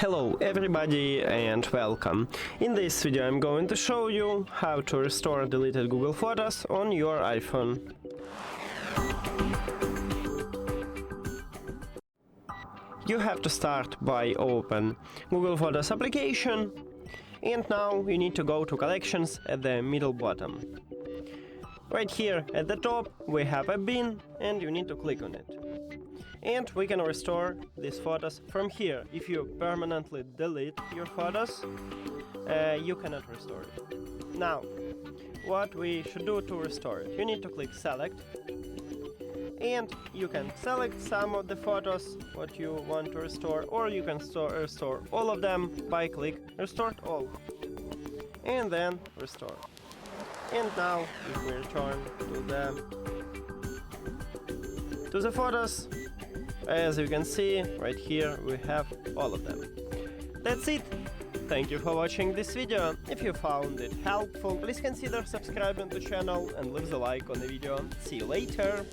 Hello everybody and welcome. In this video I'm going to show you how to restore deleted Google Photos on your iPhone. You have to start by open Google Photos application, and now you need to go to Collections at the middle bottom. Right here at the top we have a bin and you need to click on it. And we can restore these photos from here. If you permanently delete your photos, you cannot restore it. Now, what we should do to restore it? You need to click Select, and you can select some of the photos what you want to restore, or you can restore all of them by click Restore All, and then Restore. And now, if we return to the photos, as you can see, right here we have all of them. That's it! Thank you for watching this video. If you found it helpful, please consider subscribing to the channel and leave the like on the video. See you later!